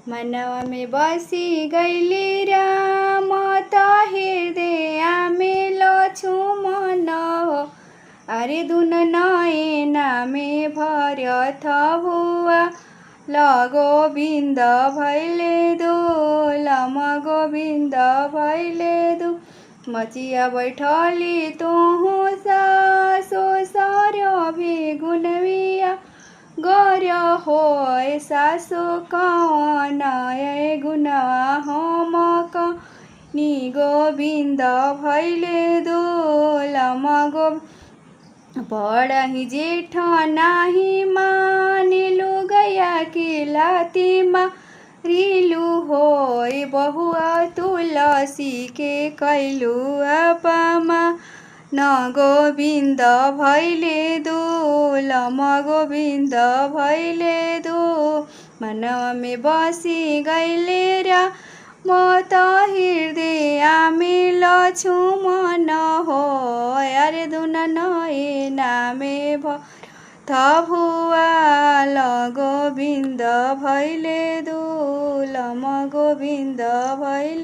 मनवा में बसी गैली राम त हृदय में लक्ष्मण हो। अरे दुन नयना में भरत हुआ गोविंद भैले दो लम गोविंद भैले दो। मचिया बैठली तुहु सासो सर भी गुनविया गर होय सासो कवन गुनवा हम नी गोविंद भैले दो लम गो। पढ़ही जेठ नाही मानिलु गया कि लातिमा रिलु होय बहुआ तुलसी के कैलु अपमा न गोविंद भैले दो लम गोविंद भैले दो। मनवा में बसी गैले रा मत हृदय में लक्ष्मण हो। अरे दुन नयना में भरत हुआ गोविंद भैले दो लम गोविंद भैले।